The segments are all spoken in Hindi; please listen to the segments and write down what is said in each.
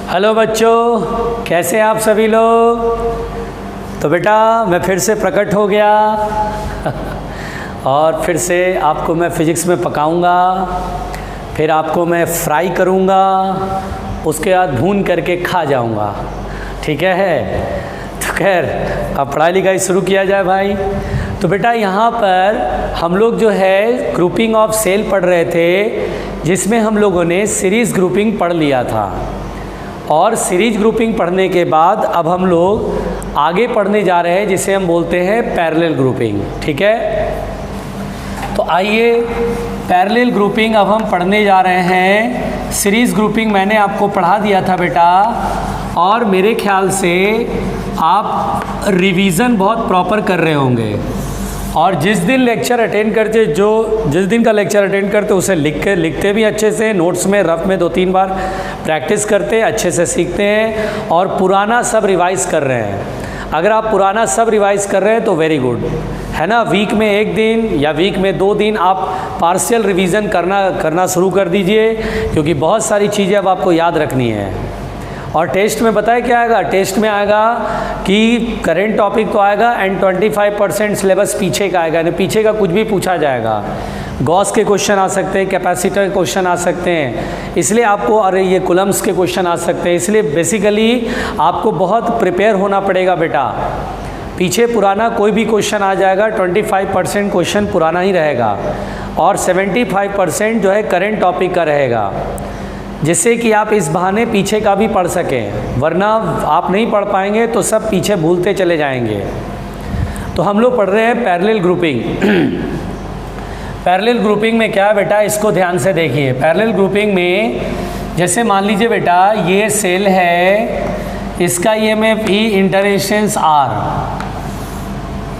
हेलो बच्चों, कैसे हैं आप सभी लोग। तो बेटा मैं फिर से प्रकट हो गया और फिर से आपको मैं फ़िज़िक्स में पकाऊंगा, फिर आपको मैं फ्राई करूंगा, उसके बाद भून करके खा जाऊंगा। ठीक है। तो खैर अब पढ़ाई लिखाई शुरू किया जाए भाई। तो बेटा यहाँ पर हम लोग जो है ग्रुपिंग ऑफ सेल पढ़ रहे थे, जिसमें हम लोगों ने सीरीज़ ग्रुपिंग पढ़ लिया था। और सीरीज ग्रुपिंग पढ़ने के बाद अब हम लोग आगे पढ़ने जा रहे हैं, जिसे हम बोलते हैं पैरेलल ग्रुपिंग। ठीक है। तो आइए पैरेलल ग्रुपिंग अब हम पढ़ने जा रहे हैं। सीरीज ग्रुपिंग मैंने आपको पढ़ा दिया था बेटा, और मेरे ख्याल से आप रिवीजन बहुत प्रॉपर कर रहे होंगे। और जिस दिन लेक्चर अटेंड करते, जिस दिन का लेक्चर अटेंड करते उसे लिखते भी अच्छे से, नोट्स में रफ में 2-3 बार प्रैक्टिस करते, अच्छे से सीखते हैं और पुराना सब रिवाइज कर रहे हैं। अगर आप पुराना सब रिवाइज कर रहे हैं तो वेरी गुड है ना। वीक में 1 दिन या वीक में 2 दिन आप पार्शियल रिवीजन करना शुरू कर दीजिए, क्योंकि बहुत सारी चीज़ें अब आपको याद रखनी है। और टेस्ट में बताए क्या आएगा, टेस्ट में आएगा कि करेंट टॉपिक तो आएगा एंड 25% सिलेबस पीछे का आएगा, यानी पीछे का कुछ भी पूछा जाएगा। गॉस के क्वेश्चन आ सकते हैं, कैपेसिटर के क्वेश्चन आ सकते हैं, इसलिए आपको, अरे ये कुलम्स के क्वेश्चन आ सकते हैं। इसलिए बेसिकली आपको बहुत प्रिपेयर होना पड़ेगा बेटा। पीछे पुराना कोई भी क्वेश्चन आ जाएगा, 25% क्वेश्चन पुराना ही रहेगा और 75% जो है करेंट टॉपिक का रहेगा, जिससे कि आप इस बहाने पीछे का भी पढ़ सकें। वरना आप नहीं पढ़ पाएंगे तो सब पीछे भूलते चले जाएंगे। तो हम लोग पढ़ रहे हैं पैरेलल ग्रुपिंग। पैरेलल ग्रुपिंग में क्या है बेटा, इसको ध्यान से देखिए। पैरेलल ग्रुपिंग में जैसे मान लीजिए बेटा ये सेल है, इसका EMF E, इंटरेक्शंस R।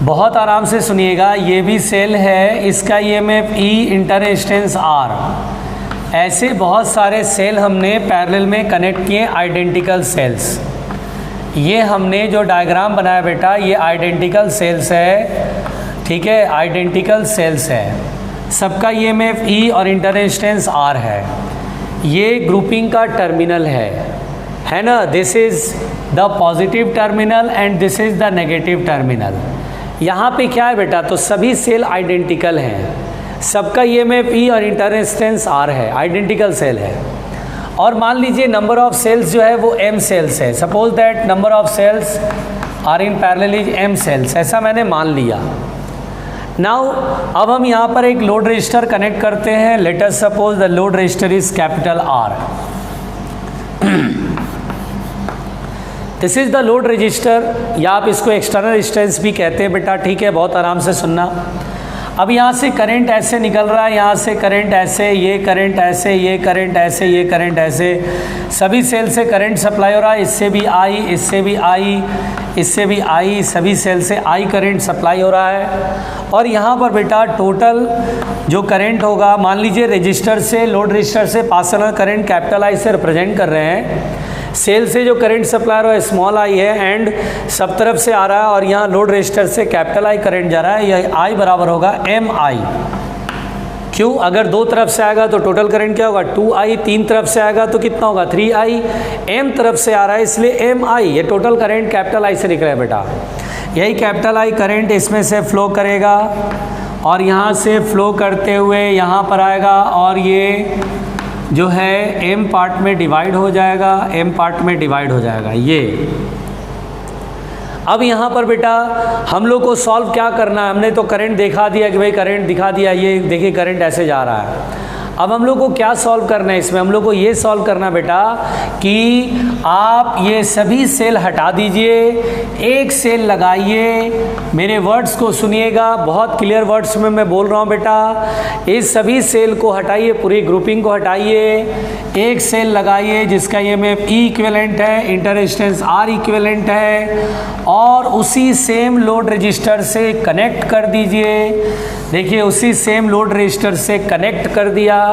बहुत आराम से सुनिएगा, ये भी सेल है, इसका EMF E, इंटरेक्शंस R। ऐसे बहुत सारे सेल हमने पैरेलल में कनेक्ट किए, आइडेंटिकल सेल्स। ये हमने जो डायग्राम बनाया बेटा, ये आइडेंटिकल सेल्स है। ठीक है, आइडेंटिकल सेल्स है, सबका EMF E और इंटरेक्शंस R है। ये ग्रुपिंग का टर्मिनल है ना। This is the positive terminal and this is the negative terminal. यहाँ पे क्या है बेटा, तो सभी सेल आइडेंटिकल हैं, सबका EMF E और इंटरेक्शंस R है, आइडेंटिकल सेल है। और मान लीजिए नंबर ऑफ सेल्स जो है वो M सेल्स है। Suppose that number of cells are in parallel is M cells, ऐसा मैंने मान लिया। नाउ अब हम यहाँ पर एक लोड रजिस्टर कनेक्ट करते हैं। Let us suppose the load register is capital R। This is the load register, या आप इसको एक्सटर्नल रेजिस्टेंस भी कहते हैं बेटा। ठीक है, बहुत आराम से सुनना। अब यहाँ से करंट ऐसे निकल रहा है, यहाँ से करंट ऐसे, ये करंट ऐसे, ये करंट ऐसे, ये करंट ऐसे, सभी सेल से करंट सप्लाई हो रहा है। इससे भी आई, इससे भी आई, इससे भी आई, सभी सेल से आई करंट सप्लाई हो रहा है। और यहाँ पर बेटा टोटल जो करंट होगा, मान लीजिए रजिस्टर से, लोड रजिस्टर से पास होना करंट कैपिटल आई से रिप्रेजेंट कर रहे हैं। सेल से जो करंट सप्लाई हो स्मॉल आई है एंड सब तरफ से आ रहा है, और यहाँ लोड रजिस्टर से कैपिटल आई करंट जा रहा है। यह आई बराबर होगा MI। क्यों, अगर 2 तरफ से आएगा तो टोटल करंट क्या होगा 2I, 3 तरफ से आएगा तो कितना होगा 3I, M तरफ से आ रहा है इसलिए MI। ये टोटल करंट कैपिटल आई से निकल रहा है बेटा। यही कैपिटल आई करंट इसमें से फ्लो करेगा और यहाँ से फ्लो करते हुए यहाँ पर आएगा, और ये जो है M पार्ट में डिवाइड हो जाएगा, M पार्ट में डिवाइड हो जाएगा ये। अब यहाँ पर बेटा हम लोग को सॉल्व क्या करना है, हमने तो करंट दिखा दिया कि भाई करंट दिखा दिया, ये देखिए करंट ऐसे जा रहा है। अब हम लोग को क्या सॉल्व करना है इसमें, हम लोग को ये सॉल्व करना बेटा कि आप ये सभी सेल हटा दीजिए, एक सेल लगाइए। मेरे वर्ड्स को सुनिएगा, बहुत क्लियर वर्ड्स में मैं बोल रहा हूँ बेटा। इस सभी सेल को हटाइए, पूरी ग्रुपिंग को हटाइए, एक सेल लगाइए जिसका EMF E इक्विवेलेंट है, इंटरेक्शंस R इक्विवेलेंट है, और उसी सेम लोड रजिस्टर से कनेक्ट कर दीजिए। देखिए उसी सेम लोड रजिस्टर से कनेक्ट कर दिया।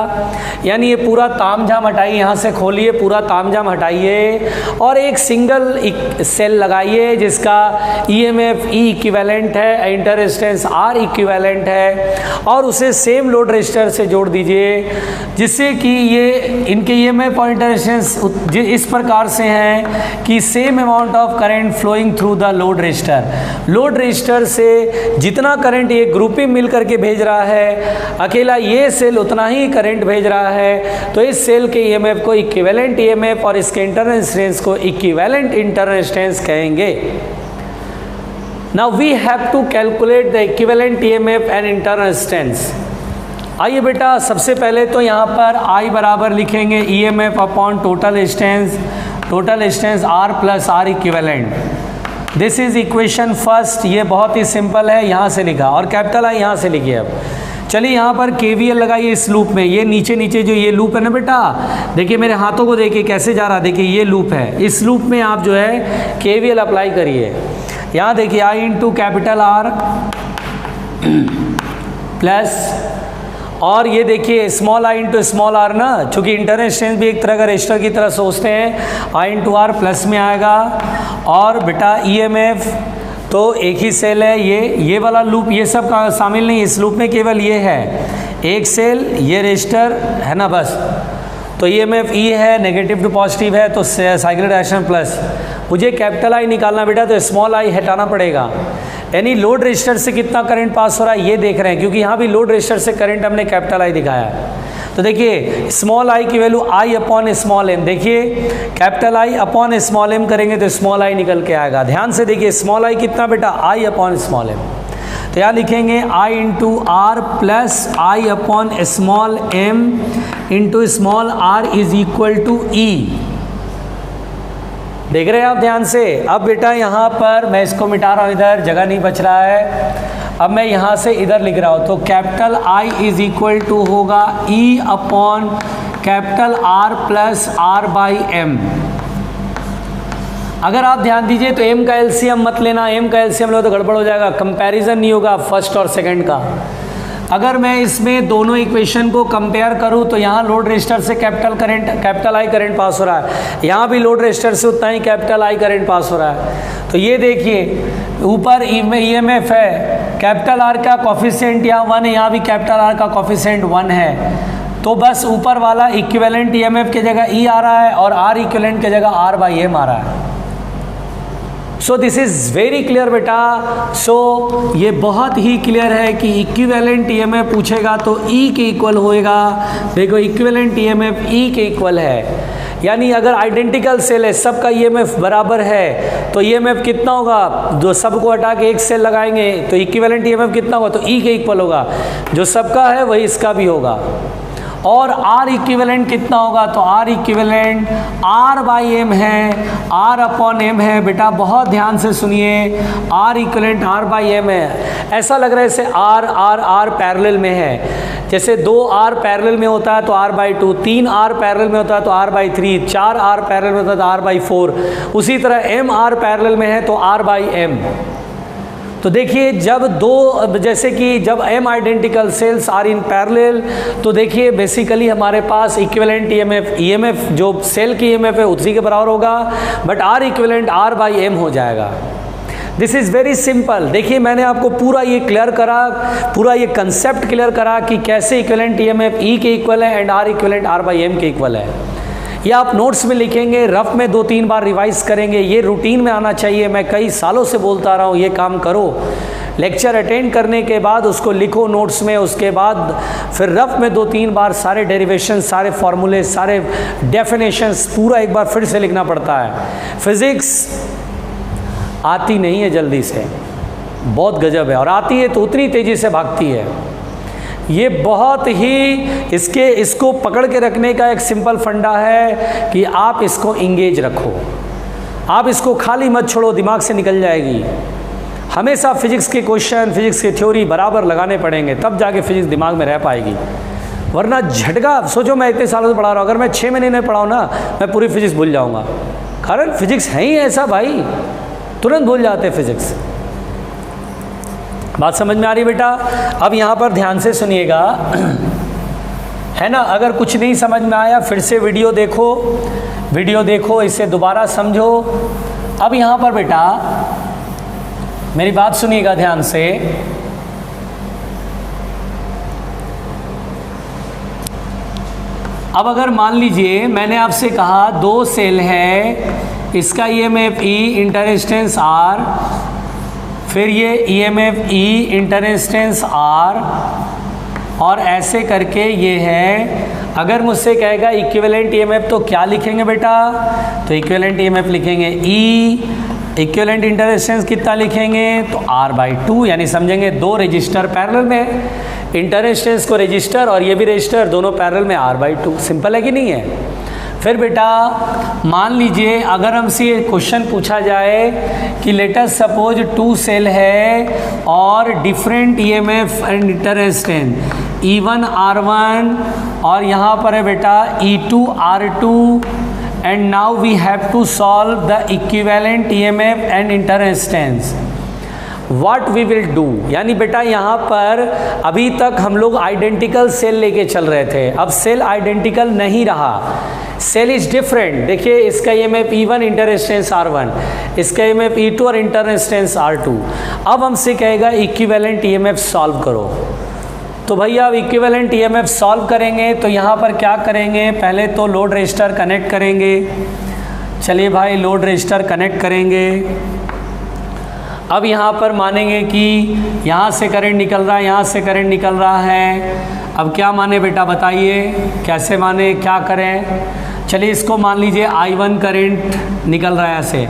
यानी ये पूरा तामझाम हटाइए, यहाँ से खोलिए, पूरा तामझाम हटाइए और एक सिंगल सेल लगाइए जिसका ईएमएफ ई इक्विवेलेंट है, इंटर रेजिस्टेंस आर इक्विवेलेंट है, और उसे सेम लोड रेजिस्टर से जोड़ दीजिए, जिससे कि ये इनके ईएमएफ और इंटर रेजिस्टेंस इस प्रकार से हैं कि same amount of current flowing through the load resistor. Load resistor से जितना करंट ये ग्रुपिंग मिल करके भेज रहा है, अकेला ये सेल उतना ही करंट भेज रहा है। तो इस सेल के ईएमएफ को इक्विवेलेंट ईएमएफ और इसके इंटरनल रेजिस्टेंस को इक्विवेलेंट इंटरनल रेजिस्टेंस कहेंगे। Now we have to calculate the equivalent EMF and internal resistance. आइए बेटा, सबसे पहले तो यहाँ पर I बराबर लिखेंगे EMF upon total resistance R plus R equivalent. This is equation first. ये बहुत ही सिंपल है, यहाँ से लिखा, और कैपिटल I यहाँ से लिखिए। अब चलिए यहाँ पर KVL लगाइए इस लूप में। ये नीचे नीचे जो ये लूप है ना बेटा, देखिए मेरे हाथों को देखिए कैसे जा रहा है। देखिए ये लूप है, इस लूप में आप जो है KVL अप्लाई करिए। यहाँ देखिए I into capital R plus, और ये देखिए small I into small r ना, चूँकि इंटरनल रेजिस्टेंस भी एक तरह का रजिस्टर की तरह सोचते हैं, I इंटू R प्लस में आएगा। और बेटा EMF तो एक ही सेल है, ये वाला लूप ये सब का शामिल नहीं, इस लूप में केवल ये है, एक सेल, ये रजिस्टर है ना बस। तो EMF E है, नेगेटिव टू पॉजिटिव है, तो साइक्लिक डायरेक्शन प्लस। मुझे कैपिटल I निकालना बेटा, तो स्मॉल I हटाना पड़ेगा। यानी लोड रजिस्टर से कितना करंट पास हो रहा है ये देख रहे हैं, क्योंकि यहाँ भी लोड रजिस्टर से करंट हमने कैपिटल I दिखाया है। तो देखिए स्मॉल I की value I upon small m, देखिए capital I upon small m करेंगे तो स्मॉल I निकल के आएगा। ध्यान से देखिए स्मॉल I कितना बेटा, I अपॉन स्मॉल m। तो यहाँ लिखेंगे I into R plus I upon small m into small r is equal to E। देख रहे हैं आप ध्यान से। अब बेटा यहाँ पर मैं इसको मिटा रहा हूँ, इधर जगह नहीं बच रहा है। अब मैं यहाँ से इधर लिख रहा हूँ, तो capital I is equal to होगा E upon capital R plus R by M। अगर आप ध्यान दीजिए तो M का एलसीएम मत लेना, M का एलसीएम लो तो गड़बड़ हो जाएगा, कंपैरिजन नहीं होगा फर्स्ट और सेकंड का। अगर मैं इसमें दोनों इक्वेशन को कंपेयर करूं तो यहाँ लोड रजिस्टर से कैपिटल I करंट पास हो रहा है, यहाँ भी लोड रजिस्टर से उतना ही कैपिटल I करंट पास हो रहा है। तो ये देखिए ऊपर EMF है, कैपिटल R का कॉफिशिएंट यहाँ 1 है, यहाँ भी कैपिटल R का कॉफिशिएंट 1 है। तो बस ऊपर वाला इक्विवेलेंट EMF की जगह E आ रहा है और R इक्विवेलेंट की जगह R बाई M आ रहा है। So this is very clear बेटा। सो ये बहुत ही क्लियर है कि इक्विवेलेंट EMF पूछेगा तो E के इक्वल होएगा। देखो इक्विवेलेंट EMF E के इक्वल है, यानी अगर आइडेंटिकल सेल है, सबका EMF बराबर है तो EMF कितना होगा, जो सबको हटा के एक सेल लगाएंगे तो इक्विवेलेंट EMF कितना होगा, तो E के इक्वल होगा। जो सबका है वही इसका भी होगा। और R इक्विवेलेंट कितना होगा, तो R equivalent R by M है, R अपॉन M है। बेटा बहुत ध्यान से सुनिए, R equivalent R by M है। ऐसा लग रहा है जैसे R पैरेलल में है, जैसे 2 R पैरेलल में होता है तो R बाई 2, 3 R पैरेलल में होता है तो R बाई 3, 4 R पैरेलल में होता है तो R बाई 4। उसी तरह M R पैरेलल में है तो R बाई M। तो देखिए जब दो, जैसे कि जब M identical cells are in parallel, तो देखिए बेसिकली हमारे पास इक्विवेलेंट EMF जो सेल की EMF है उसी के बराबर होगा, but R equivalent R by M हो जाएगा। This is very simple. देखिए मैंने आपको पूरा ये क्लियर करा, पूरा ये कंसेप्ट क्लियर करा कि कैसे इक्विवेलेंट EMF E के इक्वल है and R equivalent R by M के इक्वल है। ये आप नोट्स में लिखेंगे, रफ में 2-3 बार रिवाइज करेंगे, ये रूटीन में आना चाहिए। मैं कई सालों से बोलता रहा हूँ ये काम करो। लेक्चर अटेंड करने के बाद उसको लिखो नोट्स में, उसके बाद फिर रफ में 2-3 बार सारे डेरिवेशन, सारे फॉर्मूले, सारे डेफिनेशंस पूरा एक बार फिर से लिखना पड़ता है। फिज़िक्स आती नहीं है जल्दी से, बहुत गजब है, और आती है तो उतनी तेज़ी से भागती है। ये बहुत ही इसको पकड़ के रखने का एक सिंपल फंडा है कि आप इसको इंगेज रखो, आप इसको खाली मत छोड़ो, दिमाग से निकल जाएगी। हमेशा फिजिक्स के क्वेश्चन, फिजिक्स की थ्योरी बराबर लगाने पड़ेंगे, तब जाके फिजिक्स दिमाग में रह पाएगी, वरना झटका। सोचो मैं इतने सालों से पढ़ा रहा हूँ, अगर मैं 6 महीने नहीं पढ़ाऊँ ना, मैं पूरी फिजिक्स भूल जाऊँगा। कारण फिजिक्स है ही ऐसा भाई, तुरंत भूल जाते हैं फिजिक्स। बात समझ में आ रही बेटा? अब यहाँ पर ध्यान से सुनिएगा। है ना। अगर कुछ नहीं समझ में आया फिर से वीडियो देखो, इसे दोबारा समझो। अब यहाँ पर बेटा मेरी बात सुनिएगा ध्यान से। अब अगर मान लीजिए मैंने आपसे कहा दो सेल है, इसका ईएमएफ ई, इंटरस्टेंस आर, फिर ये ईएमएफ ई, इंटरस्टेंस आर, और ऐसे करके ये है। अगर मुझसे कहेगा इक्विवेलेंट ईएमएफ तो क्या लिखेंगे बेटा, तो इक्विवेलेंट ईएमएफ लिखेंगे ई, इक्विवेलेंट इंटरस्टेंस कितना लिखेंगे, तो R/2, यानी समझेंगे दो रजिस्टर पैरेलल में, इंटरस्टेंस को रजिस्टर और ये भी रजिस्टर, दोनों पैरेलल में R/2। सिंपल है कि नहीं है। फिर बेटा मान लीजिए अगर हमसे ये क्वेश्चन पूछा जाए कि लेट अस सपोज 2 सेल है और different EMF and इंटरस्टेंस E1 R1 और यहाँ पर है बेटा E2 R2, and now we have to solve the equivalent EMF and internal resistance, what we will do. यानी बेटा यहाँ पर अभी तक हम लोग आइडेंटिकल सेल लेके चल रहे थे, अब सेल आइडेंटिकल नहीं रहा, सेल इज डिफरेंट। देखिए इसका ईएमएफ E1, इंटरस्टेंस R1, इसका ईएमएफ E2 और इंटरस्टेंस R2। अब हमसे कहेगा इक्विवेलेंट ईएमएफ सॉल्व करो। तो भैया अब इक्विवेलेंट ईएमएफ सॉल्व करेंगे तो यहाँ पर क्या करेंगे, पहले तो लोड रजिस्टर कनेक्ट करेंगे। चलिए भाई लोड रजिस्टर कनेक्ट करेंगे। अब यहाँ पर मानेंगे कि यहाँ से करंट निकल रहा है, यहाँ से करंट निकल रहा है। अब क्या माने बेटा बताइए, कैसे माने, क्या करें। चलिए इसको मान लीजिए I1 करंट निकल रहा है ऐसे,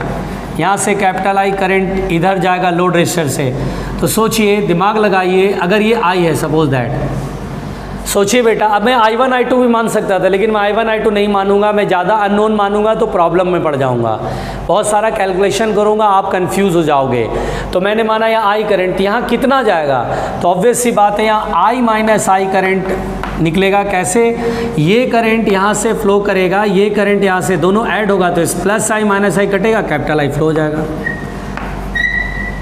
यहाँ से कैपिटल I करंट इधर जाएगा लोड रजिस्टर से। तो सोचिए, दिमाग लगाइए, अगर ये I है सपोज दैट, सोचिए बेटा, अब मैं I1 I2 भी मान सकता था, लेकिन मैं I1 I2 नहीं मानूंगा, मैं ज़्यादा अननोन मानूंगा तो प्रॉब्लम में पड़ जाऊंगा, बहुत सारा कैलकुलेशन करूंगा, आप कंफ्यूज हो जाओगे। तो मैंने माना यहाँ I करंट, यहाँ कितना जाएगा, तो ऑब्वियस सी बात है यहाँ I माइनस I करंट निकलेगा। कैसे, ये करंट यहाँ से फ्लो करेगा, ये करंट यहाँ से, दोनों ऐड होगा तो इस प्लस I माइनस I कटेगा, कैपिटल I फ्लो हो जाएगा,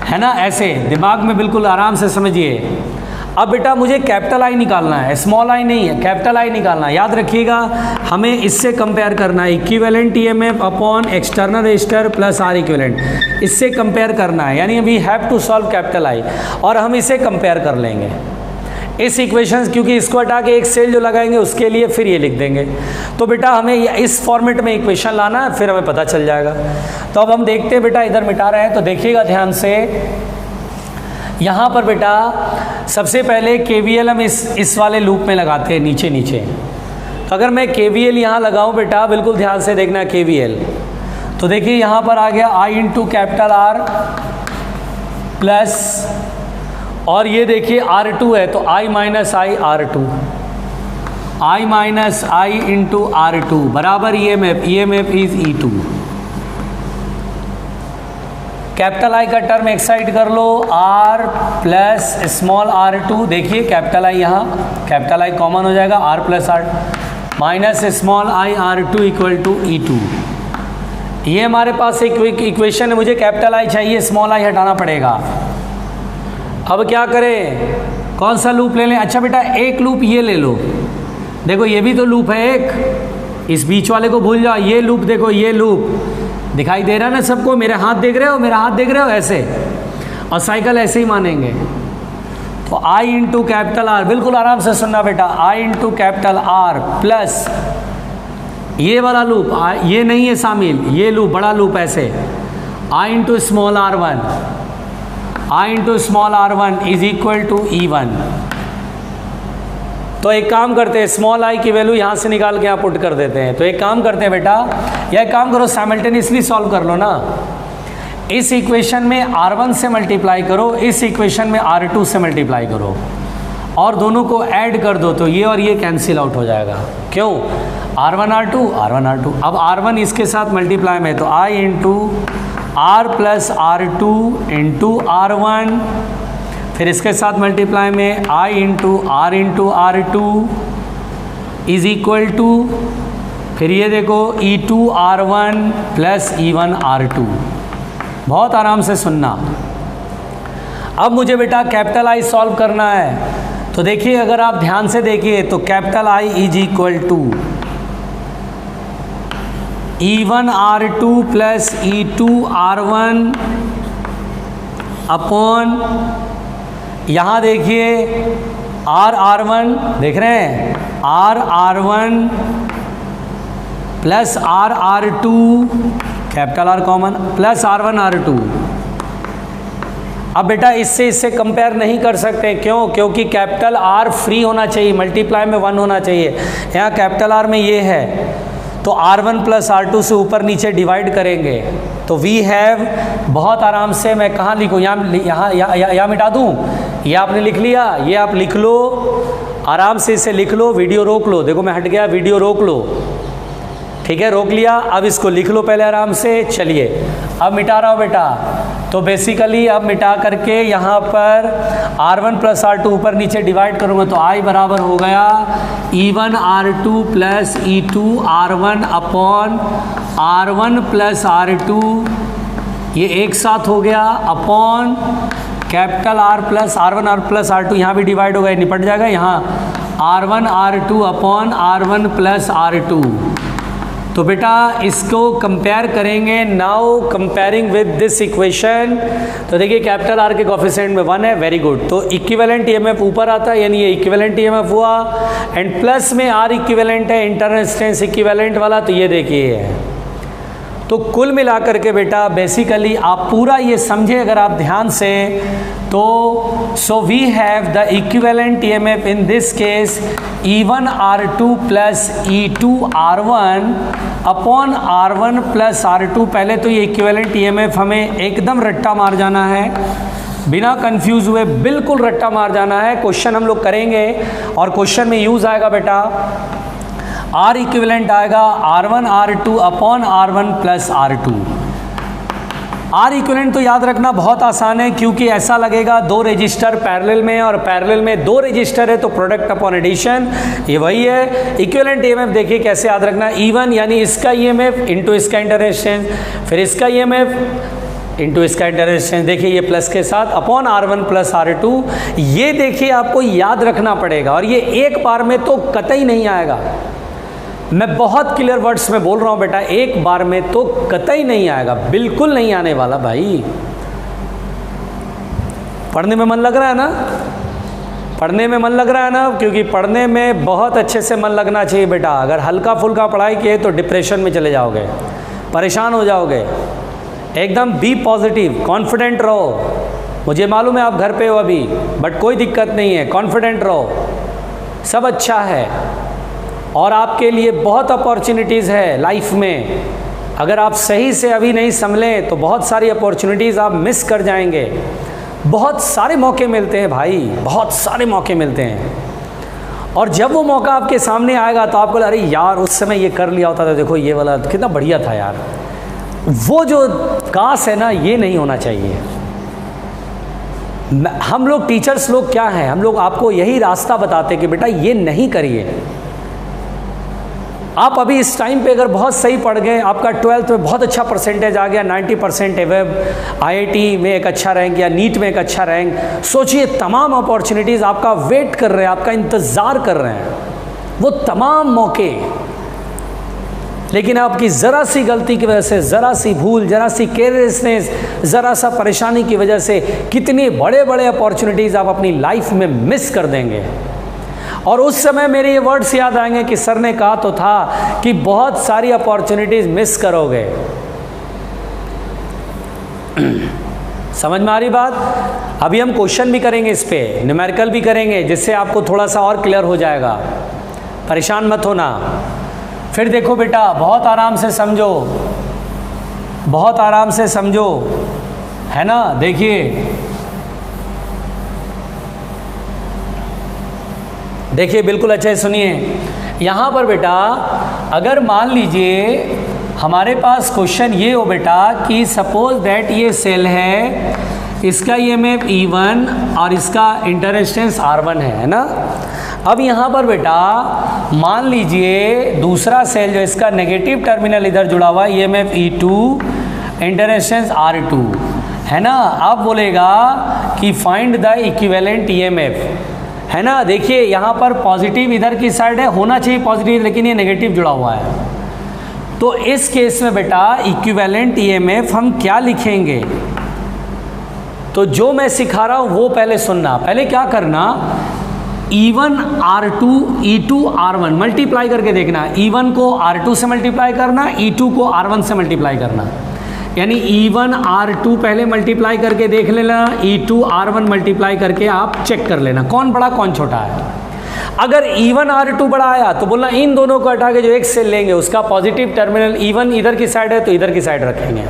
है ना। ऐसे दिमाग में बिल्कुल आराम से समझिए। अब बेटा मुझे कैपिटल I निकालना है, स्मॉल I नहीं है, कैपिटल I निकालना है। याद रखिएगा हमें इससे कंपेयर करना है, equivalent EMF upon external resistor plus R equivalent, इससे कंपेयर करना है। यानी we have to solve capital I, और हम इसे कंपेयर कर लेंगे इस इक्वेशन, क्योंकि इसको हटा के एक सेल जो लगाएंगे उसके लिए फिर ये लिख देंगे। तो बेटा हमें इस फॉर्मेट में इक्वेशन लाना है, फिर हमें पता चल जाएगा। तो अब हम देखते हैं बेटा, इधर मिटा रहे हैं तो देखिएगा ध्यान से। यहाँ पर बेटा सबसे पहले KVL हम इस वाले लूप में लगाते हैं नीचे नीचे। तो अगर मैं KVL यहाँ लगाऊँ बेटा, बिल्कुल ध्यान से देखना KVL, तो देखिए यहाँ पर आ गया I into capital R plus, और ये देखिए R2 है तो I minus I R2, I minus I into R2 बराबर EMF is E2। Capital I का टर्म एक साइड कर लो, R प्लस स्मॉल R2, देखिए कैपिटल I यहाँ, कैपिटल I कॉमन हो जाएगा, R plus R minus small I R2 equal to E2। ये हमारे पास एक इक्वेशन है, मुझे कैपिटल I चाहिए, स्मॉल I हटाना पड़ेगा। अब क्या करें, कौन सा लूप ले लें। अच्छा बेटा एक लूप ये ले लो, देखो ये भी तो लूप है एक, इस बीच वाले को भूल जाओ, ये लूप देखो, ये लूप दिखाई दे रहा है ना सबको, मेरे हाथ देख रहे हो, मेरा हाथ देख रहे हो ऐसे, और साइकिल ऐसे ही मानेंगे। तो I इंटू कैपिटल R, बिल्कुल आराम से सुनना बेटा, I into capital R plus ये वाला लूप, ये नहीं है शामिल, ये लूप बड़ा लूप ऐसे, I into small R1, I into small R1 is equal to E1। तो एक काम करते हैं, स्मॉल I की वैल्यू यहाँ से निकाल के यहाँ पुट कर देते हैं। तो एक काम करते हैं बेटा, यह काम करो, साइमल्टेनियसली सॉल्व कर लो ना। इस इक्वेशन में R1 से मल्टीप्लाई करो, इस इक्वेशन में R2 से मल्टीप्लाई करो, और दोनों को ऐड कर दो तो ये और ये कैंसिल आउट हो जाएगा। क्यों, R1 R2 R1 R2। अब R1 इसके साथ मल्टीप्लाई में, तो I into R plus R2 into R1, फिर इसके साथ मल्टीप्लाई में I into R2 is equal to, फिर ये देखो E2 R1 plus E1 R2। बहुत आराम से सुनना। अब मुझे बेटा कैपिटल I सॉल्व करना है, तो देखिए अगर आप ध्यान से देखिए तो capital I is equal to E1R2 plus E2R1 upon, यहाँ देखिए R1 देख रहे हैं, R1 plus R2 capital R common plus R1R2। अब बेटा इससे कंपेयर नहीं कर सकते, क्यों? क्योंकि कैपिटल R फ्री होना चाहिए, मल्टीप्लाई में 1 होना चाहिए। यहाँ कैपिटल R में ये है, तो R1 प्लस R2 से ऊपर नीचे डिवाइड करेंगे तो वी हैव, बहुत आराम से मैं कहाँ लिखूँ, यहाँ मिटा दूँ, ये आपने लिख लिया, ये आप लिख लो आराम से, इसे लिख लो, वीडियो रोक लो, देखो मैं हट गया, वीडियो रोक लो, ठीक है, रोक लिया। अब इसको लिख लो पहले आराम से। चलिए अब मिटा रहा हूँ बेटा, तो बेसिकली अब मिटा करके यहाँ पर R1 प्लस R2 ऊपर नीचे डिवाइड करूँगा तो I बराबर हो गया E1R2 plus E2R1 upon R1 plus R2, ये एक साथ हो गया, upon capital R plus R1 R plus R2, यहाँ भी डिवाइड हो गया, निपट जाएगा, यहाँ R1 R2 upon R1 plus R2। तो बेटा इसको कंपेयर करेंगे, now comparing with this equation, तो देखिए कैपिटल R के कोफिशिएंट में 1 है, वेरी गुड, तो इक्विवेलेंट ईएमएफ ऊपर आता है, यानी ये इक्विवेलेंट ईएमएफ हुआ, एंड प्लस में R इक्विवेलेंट है, इंटरनल रेजिस्टेंस इक्विवेलेंट वाला, तो ये देखिए है। तो कुल मिलाकर के बेटा बेसिकली आप पूरा ये समझे अगर आप ध्यान से, तो so we have the equivalent EMF in this case E1R2 plus E2R1 upon R1 plus R2। पहले तो ये इक्विवेलेंट ईएमएफ हमें एकदम रट्टा मार जाना है, बिना कंफ्यूज हुए बिल्कुल रट्टा मार जाना है। क्वेश्चन हम लोग करेंगे और क्वेश्चन में यूज आएगा बेटा R इक्विवेलेंट आएगा R1 R2 upon R1 plus R2। R equivalent तो याद रखना बहुत आसान है, क्योंकि ऐसा लगेगा दो रजिस्टर पैरेलल में, और पैरेलल में दो रजिस्टर है तो प्रोडक्ट अपॉन एडिशन, ये वही है। इक्विवेलेंट ईएमएफ देखिए कैसे याद रखना, E1 यानी इसका ईएमएफ इंटू इसका इंटररेजिस्टेंस, फिर इसका ईएमएफ इंटू इसका इंटररेजिस्टेंस, देखिए ये प्लस के साथ अपॉन R1 प्लस R2। ये देखिए आपको याद रखना पड़ेगा, और ये एक बार में तो कतई नहीं आएगा, मैं बहुत क्लियर वर्ड्स में बोल रहा हूं बेटा, एक बार में तो कतई नहीं आएगा, बिल्कुल नहीं आने वाला भाई। पढ़ने में मन लग रहा है ना, पढ़ने में मन लग रहा है ना, क्योंकि पढ़ने में बहुत अच्छे से मन लगना चाहिए बेटा। अगर हल्का फुल्का पढ़ाई किए तो डिप्रेशन में चले जाओगे, परेशान हो जाओगे। एकदम बी पॉजिटिव, कॉन्फिडेंट रहो। मुझे मालूम है आप घर पे हो अभी, बट कोई दिक्कत नहीं है, कॉन्फिडेंट रहो, सब अच्छा है, और आपके लिए बहुत अपॉर्चुनिटीज़ है लाइफ में। अगर आप सही से अभी नहीं संभलें तो बहुत सारी अपॉर्चुनिटीज़ आप मिस कर जाएंगे। बहुत सारे मौके मिलते हैं भाई, बहुत सारे मौके मिलते हैं, और जब वो मौका आपके सामने आएगा तो आपको अरे यार उस समय ये कर लिया होता था, देखो ये वाला कितना बढ़िया था यार। वो जो काश है ना, ये नहीं होना चाहिए। हम लोग टीचर्स लोग क्या हैं, हम लोग आपको यही रास्ता बताते कि बेटा ये नहीं करिए। आप अभी इस टाइम पे अगर बहुत सही पढ़ गए, आपका 12th में बहुत अच्छा परसेंटेज आ गया, 90% एवब, IIT में एक अच्छा रैंक या नीट में एक अच्छा रैंक, सोचिए तमाम अपॉर्चुनिटीज़ आपका वेट कर रहे हैं, आपका इंतज़ार कर रहे हैं, वो तमाम मौके। लेकिन आपकी ज़रा सी गलती की वजह से, ज़रा सी भूल, ज़रा सी केयरलेसनेस, ज़रा सा परेशानी की वजह से कितनी बड़े बड़े अपॉर्चुनिटीज़ आप अपनी लाइफ में मिस कर देंगे। और उस समय मेरे ये वर्ड्स याद आएंगे कि सर ने कहा तो था कि बहुत सारी अपॉर्चुनिटीज़ मिस करोगे। समझ में आ रही बात? अभी हम क्वेश्चन भी करेंगे, इस पे न्यूमेरिकल भी करेंगे, जिससे आपको थोड़ा सा और क्लियर हो जाएगा, परेशान मत होना। फिर देखो बेटा, बहुत आराम से समझो, बहुत आराम से समझो, है ना। देखिए बिल्कुल अच्छे से सुनिए। यहाँ पर बेटा अगर मान लीजिए हमारे पास क्वेश्चन ये हो बेटा कि सपोज दैट ये सेल है, इसका ईएमएफ E1 और इसका इंटररेजिस्टेंस R1 है ना। अब यहाँ पर बेटा मान लीजिए दूसरा सेल जो इसका नेगेटिव टर्मिनल इधर जुड़ा हुआ है, ईएमएफ E2, इंटररेजिस्टेंस R2 है ना। अब बोलेगा कि फाइंड द इक्विवेलेंट ईएमएफ, है ना। देखिए यहाँ पर पॉजिटिव इधर की साइड है, होना चाहिए पॉजिटिव, लेकिन ये नेगेटिव जुड़ा हुआ है। तो इस केस में बेटा इक्विवेलेंट ईएमएफ हम क्या लिखेंगे, तो जो मैं सिखा रहा हूँ वो पहले सुनना। पहले क्या करना, E1 R2 E2 R1 multiply करके देखना। E1 को R2 से मल्टीप्लाई करना, E2 को R1 से मल्टीप्लाई करना। यानी E1 R2 पहले मल्टीप्लाई करके देख लेना, E2 R1 मल्टीप्लाई करके आप चेक कर लेना कौन बड़ा कौन छोटा है। अगर E1 R2 बड़ा आया तो बोलना इन दोनों को हटा के जो एक सेल लेंगे उसका पॉजिटिव टर्मिनल E1 इधर की साइड है तो इधर की साइड रखेंगे।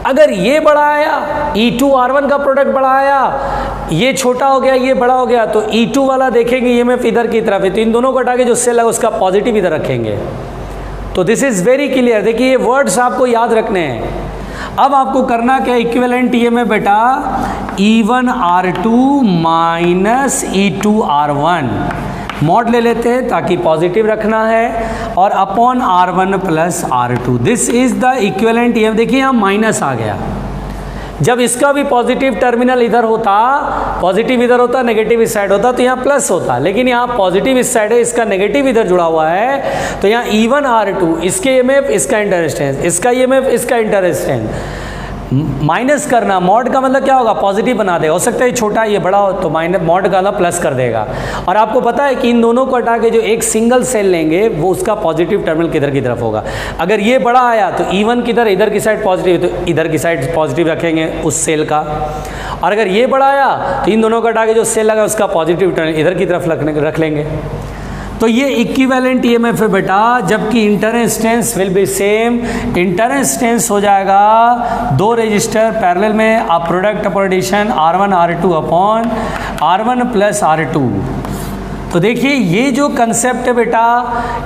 अगर ये बड़ा आया, E2 R1 का प्रोडक्ट बड़ा आया, ये छोटा हो गया ये बड़ा हो गया, तो E2 वाला देखेंगे ईएमएफ इधर की तरफ है, तो इन दोनों को हटा के जो सेल है उसका पॉजिटिव इधर रखेंगे। तो दिस इज वेरी क्लियर। देखिए ये वर्ड्स आपको याद रखने हैं। अब आपको करना क्या, इक्विवेलेंट ईएमएफ बेटा E1 R2 minus E2 R1 mod ले लेते हैं ताकि पॉजिटिव रखना है, और upon R1 plus R2। This is the equivalent EMF. देखिए यहाँ माइनस आ गया, जब इसका भी पॉजिटिव टर्मिनल इधर होता, पॉजिटिव इधर होता, नेगेटिव इस साइड होता, तो यहाँ प्लस होता, लेकिन यहाँ पॉजिटिव इस साइड है, इसका नेगेटिव इधर जुड़ा हुआ है, तो यहाँ E1 R2 इसके ईएमएफ इसका इंटरेस्टेंस, इसका ईएमएफ इसका इंटरेस्टेंस माइनस करना। मॉड का मतलब क्या होगा, पॉजिटिव बना दे। हो सकता है छोटा ये बड़ा हो तो माइनस, मॉड का मतलब प्लस कर देगा। और आपको पता है कि इन दोनों को हटा के जो एक सिंगल सेल लेंगे वो उसका पॉजिटिव टर्मिनल किधर की तरफ होगा। अगर ये बड़ा आया तो E1 किधर, इधर की साइड पॉजिटिव, तो इधर की साइड पॉजिटिव रखेंगे उस सेल का। और अगर ये बड़ा आया तो इन दोनों को हटा के जो सेल लगा उसका पॉजिटिव टर्मिनल इधर की तरफ रख लेंगे। तो ये इक्विवेलेंट ईएमएफ है बेटा, जबकि internal resistance will be same. Internal resistance हो जाएगा दो रेजिस्टर पैरेलल में, a product of addition R1 R2 upon R1 plus R2। तो देखिए ये जो कंसेप्ट है बेटा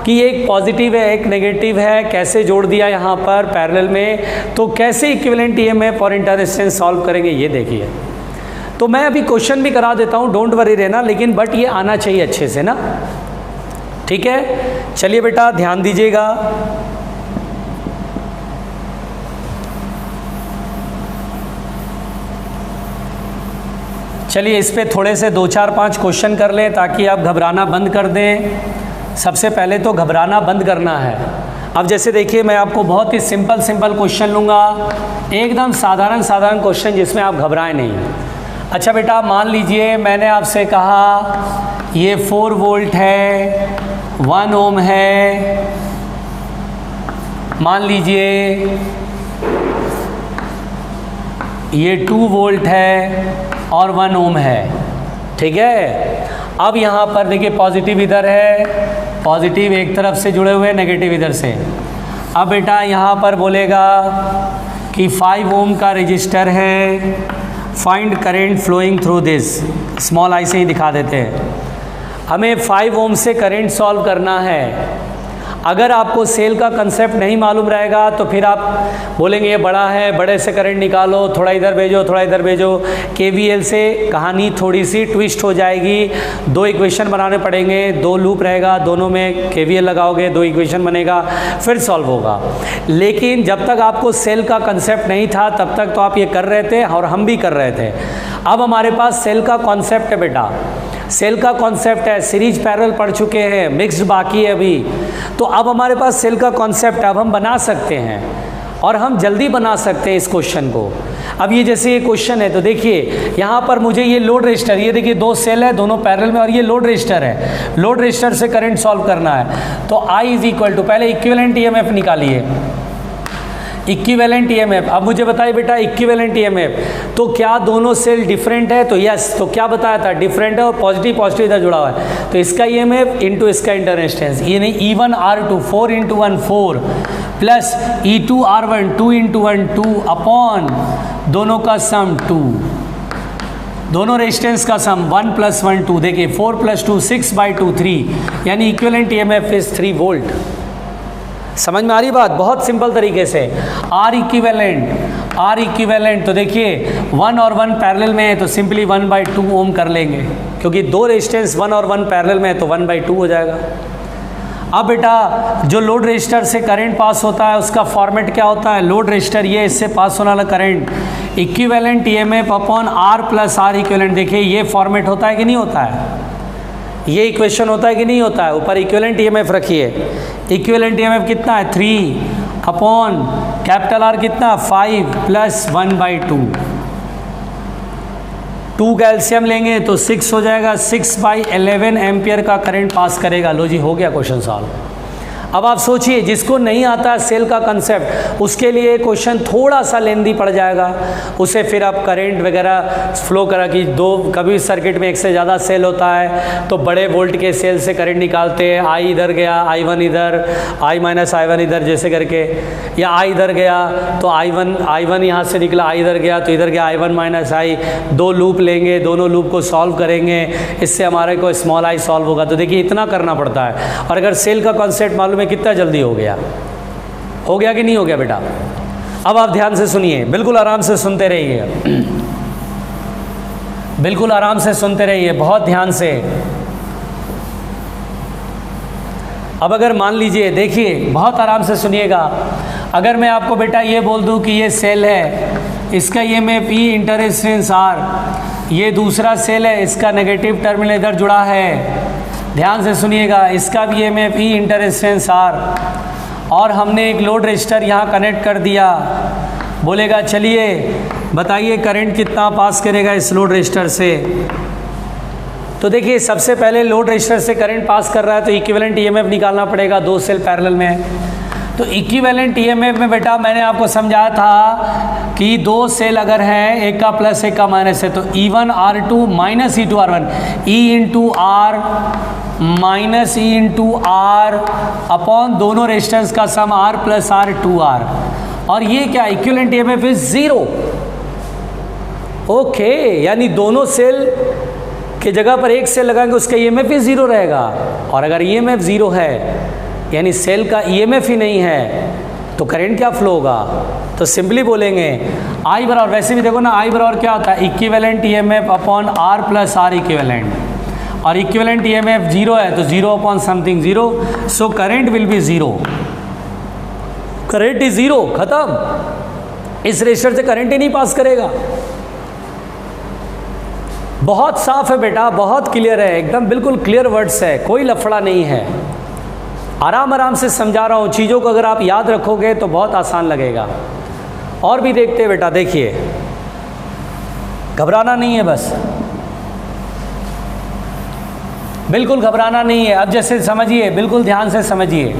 कि एक पॉजिटिव है एक नेगेटिव है, कैसे जोड़ दिया यहाँ पर पैरेलल में, तो कैसे इक्विवेलेंट ईएमएफ और इंटरेस्टेंस सॉल्व करेंगे ये देखिए। तो मैं अभी क्वेश्चन भी करा देता हूँ, डोंट वरी रहना, लेकिन बट ये आना चाहिए अच्छे से ना, ठीक है। चलिए बेटा ध्यान दीजिएगा। चलिए इस पे थोड़े से 2 4 5 क्वेश्चन कर लें ताकि आप घबराना बंद कर दें। सबसे पहले तो घबराना बंद करना है। अब जैसे देखिए मैं आपको बहुत ही सिंपल क्वेश्चन लूँगा, एकदम साधारण क्वेश्चन जिसमें आप घबराएं नहीं। अच्छा बेटा मान लीजिए मैंने आपसे कहा ये 4 वोल्ट है, 1 ओम है, मान लीजिए ये 2 वोल्ट है और 1 ओम है, ठीक है। अब यहाँ पर देखिए पॉजिटिव इधर है, पॉजिटिव एक तरफ से जुड़े हुए, नेगेटिव इधर से। अब बेटा यहाँ पर बोलेगा कि 5 ओम का रजिस्टर है, find current flowing through this, small I से ही दिखा देते हैं। हमें 5 ओम से करंट सॉल्व करना है। अगर आपको सेल का कंसेप्ट नहीं मालूम रहेगा तो फिर आप बोलेंगे ये बड़ा है, बड़े से करंट निकालो, थोड़ा इधर भेजो थोड़ा इधर भेजो। केवीएल से कहानी थोड़ी सी ट्विस्ट हो जाएगी, 2 इक्वेशन बनाने पड़ेंगे, 2 लूप रहेगा, दोनों में केवीएल लगाओगे, 2 इक्वेशन बनेगा, फिर सॉल्व होगा। लेकिन जब तक आपको सेल का कंसेप्ट नहीं था तब तक तो आप ये कर रहे थे और हम भी कर रहे थे। अब हमारे पास सेल का कॉन्सेप्ट है बेटा, सेल का कॉन्सेप्ट है, सीरीज पैरेलल पढ़ चुके हैं, मिक्स्ड बाकी है अभी। तो अब हमारे पास सेल का कॉन्सेप्ट है, अब हम बना सकते हैं और हम जल्दी बना सकते हैं इस क्वेश्चन को। अब ये जैसे ये क्वेश्चन है तो देखिए यहाँ पर मुझे ये लोड रजिस्टर, ये देखिए 2 सेल है दोनों पैरेलल में और ये लोड रजिस्टर है, लोड रजिस्टर से करंट सॉल्व करना है। तो I इज इक्वल टू, पहले इक्विवेलेंट ईएमएफ निकालिए, इक्विवेलेंट ईएमएफ। अब मुझे बताइए बेटा इक्विवेलेंट ईएमएफ, तो क्या दोनों सेल डिफरेंट है, तो यस, तो क्या बताया था डिफरेंट है और पॉजिटिव इधर जुड़ा हुआ है, तो इसका ईएमएफ इनटू इसका इंटरेस्टेंस, यानी E1 R2 4 × 1 4 plus E2 R1 2 × 1 2 upon दोनों का सम 2, दोनों रेजिस्टेंस का सम 1 + 1 2। देखिए 4 + 2 6/2 3, यानी इक्विवेलेंट ईएमएफ इज 3 वोल्ट। समझ में आ रही बात, बहुत सिंपल तरीके से। R इक्विवेलेंट, तो देखिए 1 और 1 पैरेलल में है तो सिंपली 1/2 ओम कर लेंगे, क्योंकि 2 रेजिस्टेंस 1 और 1 पैरेलल में है तो 1/2 हो जाएगा। अब बेटा जो लोड रजिस्टर से करंट पास होता है उसका फॉर्मेट क्या होता है, लोड रजिस्टर ये इससे पास होने वाला current equivalent EMF upon R + R equivalent. देखिए ये फॉर्मेट होता है कि नहीं होता है, ये इक्वेशन होता है कि नहीं होता है? ऊपर इक्विवेलेंट ईएमएफ रखिए, इक्विवेलेंट ईएमएफ कितना है 3 अपॉन कैपिटल आर कितना 5 प्लस 1/2, 2 का एलसीएम लेंगे तो 6 हो जाएगा, 6/11 एम्पियर का करंट पास करेगा। लो जी, हो गया क्वेश्चन सॉल्व। अब आप सोचिए, जिसको नहीं आता है सेल का कंसेप्ट, उसके लिए क्वेश्चन थोड़ा सा लेंदी पड़ जाएगा। उसे फिर आप करंट वगैरह फ्लो करा कि कभी सर्किट में एक से ज़्यादा सेल होता है तो बड़े वोल्ट के सेल से करंट निकालते हैं। आई इधर गया, I1 इधर, I माइनस I1 इधर जैसे करके, या आई इधर गया तो I1 यहाँ से निकला, आई इधर गया तो इधर गया I1 माइनस I। 2 लूप लेंगे, दोनों लूप को सॉल्व करेंगे, इससे हमारे को स्मॉल आई सॉल्व होगा। तो देखिए इतना करना पड़ता है। और अगर सेल का कॉन्सेप्ट मालूम में कितना जल्दी हो गया कि नहीं हो गया बेटा? अब आप ध्यान से सुनिए, बिल्कुल आराम से सुनते रहिए, बिल्कुल आराम से सुनते रहिए, बहुत ध्यान से। अब अगर मान लीजिए, देखिए बहुत आराम से सुनिएगा, अगर मैं आपको बेटा ये बोल दूं कि ये सेल है, इसका ईएमएफ ई इंटररेजिस्टेंस आर, ये दूसरा सेल है, इसका नेगेटिव टर्मिनल इधर जुड़ा है, ध्यान से सुनिएगा, इसका भी ईएमएफ ई इंटररेजिस्टेंस आर, और हमने एक लोड रजिस्टर यहाँ कनेक्ट कर दिया। बोलेगा चलिए बताइए करंट कितना पास करेगा इस लोड रजिस्टर से। तो देखिए सबसे पहले लोड रजिस्टर से करंट पास कर रहा है तो इक्विवेलेंट ईएमएफ निकालना पड़ेगा, 2 सेल पैरेलल में। तो इक्विवेलेंट ईएमएफ में बेटा मैंने आपको समझाया था कि 2 सेल अगर हैं, एक का प्लस एक का माइनस है, तो E1 R2 minus E2 R1, E into R minus E into R upon दोनों रेजिस्टेंस का sum R plus R 2R। और ये क्या, इक्विवेलेंट ईएमएफ इज 0। ओके, यानी दोनों सेल की जगह पर एक सेल लगाएंगे, उसका ईएमएफ भी 0 रहेगा। और अगर ईएमएफ 0 है यानी सेल का ईएमएफ ही नहीं है तो करंट क्या फ्लो होगा? तो सिंपली बोलेंगे आई बराबर, वैसे भी देखो ना आई बराबर क्या होता है, equivalent EMF upon R plus R equivalent, और इक्विवेलेंट ईएमएफ 0 है तो 0 upon something 0, so current will be 0। Current is 0, खत्म। इस रेजिस्टर से करंट ही नहीं पास करेगा। बहुत साफ है बेटा, बहुत क्लियर है, एकदम बिल्कुल क्लियर वर्ड्स है, कोई लफड़ा नहीं है। आराम आराम से समझा रहा हूँ, चीज़ों को अगर आप याद रखोगे तो बहुत आसान लगेगा। और भी देखते हैं बेटा, देखिए घबराना नहीं है, बस बिल्कुल घबराना नहीं है। अब जैसे समझिए, बिल्कुल ध्यान से समझिए।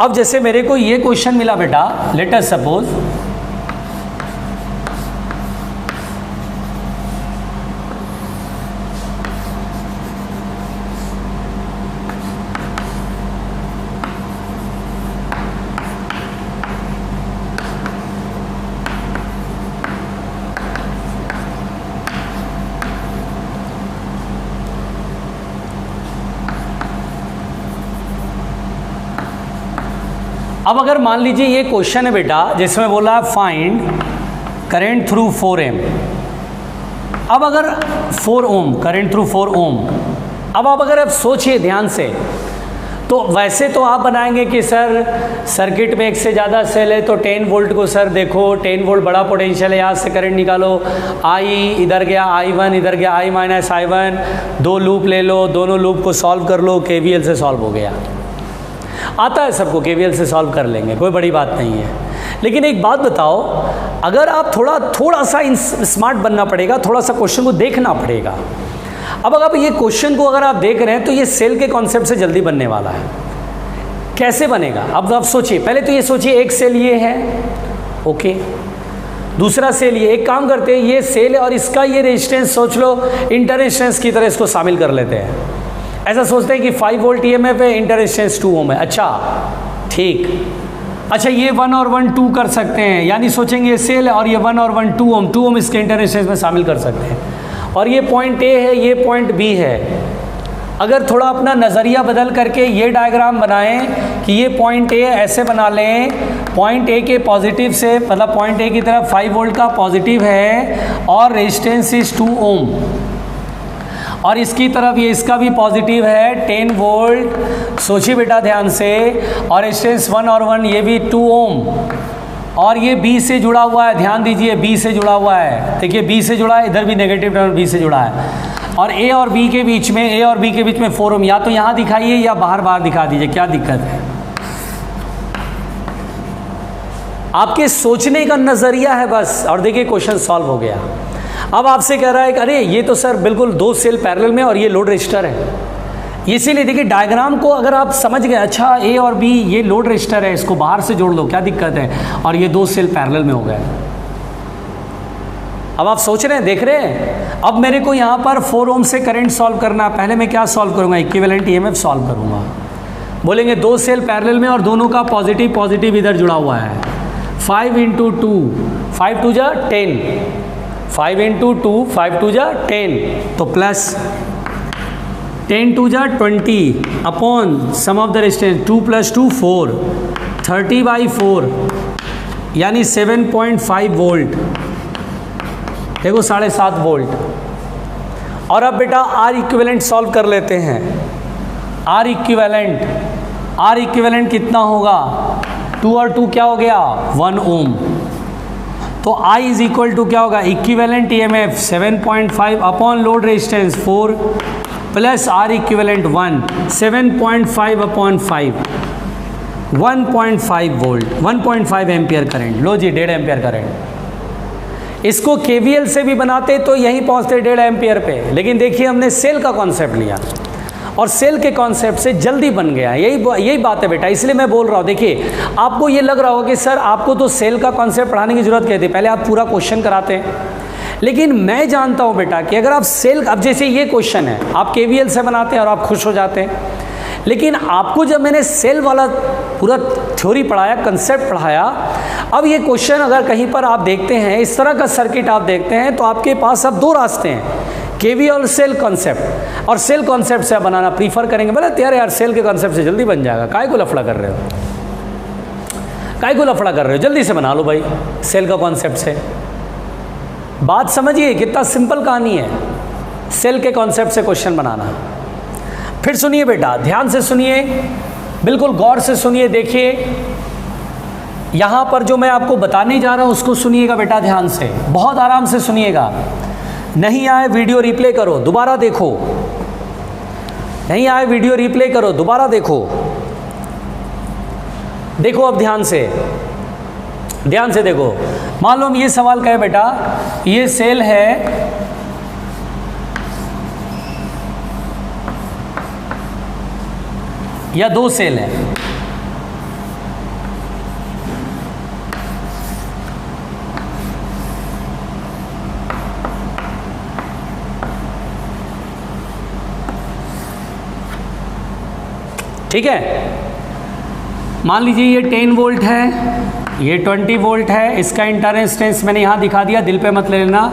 अब जैसे मेरे को ये क्वेश्चन मिला बेटा, लेट अस सपोज अब अगर मान लीजिए ये क्वेश्चन है बेटा जिसमें बोला फाइंड करंट थ्रू 4 ohm। अब अगर 4 ohm करंट थ्रू 4 ohm, अब आप अगर आप सोचिए ध्यान से, तो वैसे तो आप बनाएंगे कि सर सर्किट में एक से ज़्यादा सेल है तो 10 वोल्ट को सर देखो 10 वोल्ट बड़ा पोटेंशियल है, यहाँ से करंट निकालो, आई इधर गया I1 इधर गया I माइनस I1, 2 लूप ले लो, दोनों लूप को सॉल्व कर लो, KVL से सॉल्व हो गया। आता है सबको, KVL से सॉल्व कर लेंगे, कोई बड़ी बात नहीं है। लेकिन एक बात बताओ, अगर आप थोड़ा सा स्मार्ट बनना पड़ेगा, थोड़ा सा क्वेश्चन को देखना पड़ेगा। अब अगर ये क्वेश्चन को अगर आप देख रहे हैं तो ये सेल के कॉन्सेप्ट से जल्दी बनने वाला है। कैसे बनेगा? अब आप सोचिए, पहले तो ये सोचिए एक सेल ये है, ओके, दूसरा सेल ये, एक काम करते हैं, ये सेल है और इसका ये रेजिस्टेंस सोच लो इंटर रेजिस्टेंस की तरह इसको शामिल कर लेते हैं। ऐसा सोचते हैं कि 5 वोल्ट ईएमएफ है, इंटर रेजिस्टेंस 2 ओम है। अच्छा ठीक, अच्छा ये 1 और 1 2 कर सकते हैं, यानी सोचेंगे ये सेल है और ये 1 और 1 2 ओम इसके इंटर रेजिस्टेंस में शामिल कर सकते हैं। और ये पॉइंट ए है, ये पॉइंट बी है। अगर थोड़ा अपना नज़रिया बदल करके ये डायग्राम बनाएं कि ये पॉइंट ए ऐसे बना लें, पॉइंट ए के पॉजिटिव से, मतलब पॉइंट ए की तरफ 5 वोल्ट का पॉजिटिव है और रेजिस्टेंस इज 2 ओम, और इसकी तरफ ये इसका भी पॉजिटिव है 10 वोल्ट। सोचिए बेटा ध्यान से, और रेजिस्टेंस 1 और 1 ये भी 2 ओम, और ये बी से जुड़ा हुआ है, ध्यान दीजिए बी से जुड़ा हुआ है, देखिए बी से जुड़ा है, इधर भी नेगेटिव टर्मिनल बी से जुड़ा है। और ए और बी के बीच में 4 ओम, या तो यहाँ दिखाइए या बाहर दिखा दीजिए, क्या दिक्कत है? आपके सोचने का नज़रिया है बस, और देखिए क्वेश्चन सॉल्व हो गया। अब आपसे कह रहा है कि अरे ये तो सर बिल्कुल 2 सेल पैरेलल में और ये लोड रजिस्टर है, इसीलिए देखिए डायग्राम को अगर आप समझ गए, अच्छा ए और बी ये लोड रजिस्टर है, इसको बाहर से जोड़ लो, क्या दिक्कत है, और ये 2 सेल पैरेलल में हो गए। अब आप सोच रहे हैं, देख रहे हैं, अब मेरे को यहाँ पर 4 ओम से करंट सॉल्व करना है। पहले मैं क्या सॉल्व करूँगा? इक्विवेलेंट ईएमएफ सॉल्व करूँगा। बोलेंगे 2 सेल पैरेलल में और दोनों का पॉजिटिव इधर जुड़ा हुआ है। 5 × 2, 5 2 जा 10, 5 × 2, 5 2 जा 10, तो प्लस 10 2 जा 20 upon sum of the resistance 2 + 2 4, 30/4 यानी 7.5 वोल्ट। देखो 7.5 वोल्ट। और अब बेटा आर इक्विवेलेंट सॉल्व कर लेते हैं। आर इक्विवेलेंट कितना होगा? 2 और 2 क्या हो गया? 1 ओम। तो I = क्या होगा? Equivalent EMF 7.5 upon load resistance 4 plus R equivalent 1, 7.5 upon 5, 1.5 volt, 1.5 ampere current. लो जी 1.5 एम्पियर करंट। इसको केवीएल से भी बनाते तो यहीं पहुंचते 1.5 एम्पियर पे, लेकिन देखिए हमने सेल का कॉन्सेप्ट लिया और सेल के कॉन्सेप्ट से जल्दी बन गया। यही बात है बेटा, इसलिए मैं बोल रहा हूँ। देखिए आपको ये लग रहा होगा कि सर आपको तो सेल का कॉन्सेप्ट पढ़ाने की जरूरत क्या थी, पहले आप पूरा क्वेश्चन कराते हैं। लेकिन मैं जानता हूँ बेटा कि अगर आप सेल, अब जैसे ये क्वेश्चन है, आप केवीएल से बनाते हैं और आप खुश हो जाते हैं, लेकिन आपको जब मैंने सेल वाला पूरा थ्योरी पढ़ाया, कंसेप्ट पढ़ाया, अब ये क्वेश्चन अगर कहीं पर आप देखते हैं, इस तरह का सर्किट आप देखते हैं, तो आपके पास अब 2 रास्ते हैं, केवी और सेल कॉन्सेप्ट। और सेल कॉन्सेप्ट से आप बनाना प्रीफर करेंगे। बोले यार सेल के कॉन्सेप्ट से जल्दी बन जाएगा, काय को लफड़ा कर रहे हो, जल्दी से बना लो भाई सेल का कॉन्सेप्ट से। बात समझिए कितना सिंपल कहानी है सेल के कॉन्सेप्ट से क्वेश्चन बनाना। फिर सुनिए बेटा, ध्यान से सुनिए, बिल्कुल गौर से सुनिए। देखिए यहाँ पर जो मैं आपको बताने जा रहा हूँ उसको सुनिएगा बेटा ध्यान से, बहुत आराम से सुनिएगा। नहीं आए वीडियो रिप्ले करो, दोबारा देखो। नहीं आए वीडियो रिप्ले करो, दोबारा देखो। देखो अब ध्यान से देखो। मान लो हम ये सवाल कहें बेटा, ये सेल है, या 2 सेल है, ठीक है। मान लीजिए ये 10 वोल्ट है, ये 20 वोल्ट है, इसका इंटरेस्टेंस मैंने यहाँ दिखा दिया, दिल पे मत ले लेना।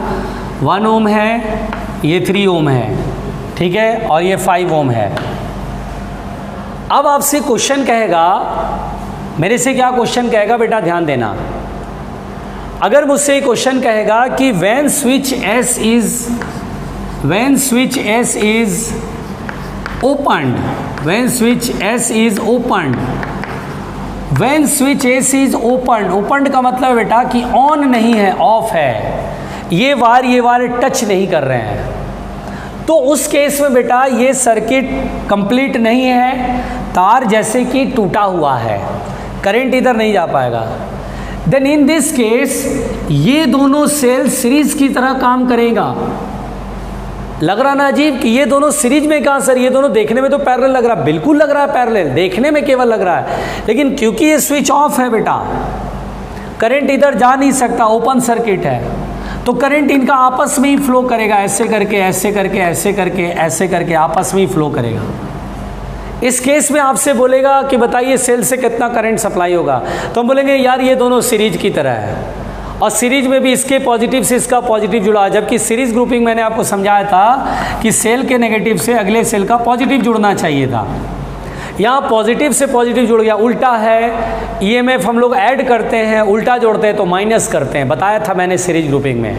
1 ओम है, ये 3 ओम है, ठीक है, और ये 5 ओम है। अब आपसे क्वेश्चन कहेगा, मेरे से क्या क्वेश्चन कहेगा बेटा, ध्यान देना। अगर मुझसे क्वेश्चन कहेगा कि when switch S is opened, when switch S is opened, opened का मतलब बेटा कि ऑन नहीं है, ऑफ है, ये वायर टच नहीं कर रहे हैं, तो उस केस में बेटा ये सर्किट कंप्लीट नहीं है, तार जैसे कि टूटा हुआ है, करंट इधर नहीं जा पाएगा। देन इन दिस केस ये दोनों सेल सीरीज की तरह काम करेगा। लग रहा ना अजीब कि ये दोनों सीरीज में, कहाँ सर ये दोनों देखने में तो पैरेलल लग रहा है, बिल्कुल लग रहा है पैरेलल, देखने में केवल लग रहा है, लेकिन क्योंकि ये स्विच ऑफ है बेटा, करंट इधर जा नहीं सकता, ओपन सर्किट है, तो करंट इनका आपस में ही फ्लो करेगा, ऐसे करके ऐसे करके ऐसे करके ऐसे करके आपस में ही फ्लो करेगा। इस केस में आपसे बोलेगा कि बताइए सेल से कितना करंट सप्लाई होगा, तो हम बोलेंगे यार ये दोनों सीरीज की तरह है, और सीरीज में भी इसके पॉजिटिव से इसका पॉजिटिव जुड़ा है, जबकि सीरीज ग्रुपिंग मैंने आपको समझाया था कि सेल के नेगेटिव से अगले सेल का पॉजिटिव जुड़ना चाहिए था। यहाँ पॉजिटिव से पॉजिटिव जुड़ गया, उल्टा है। ईएमएफ हम लोग ऐड करते हैं, उल्टा जोड़ते हैं तो माइनस करते हैं, बताया था मैंने सीरीज ग्रुपिंग में।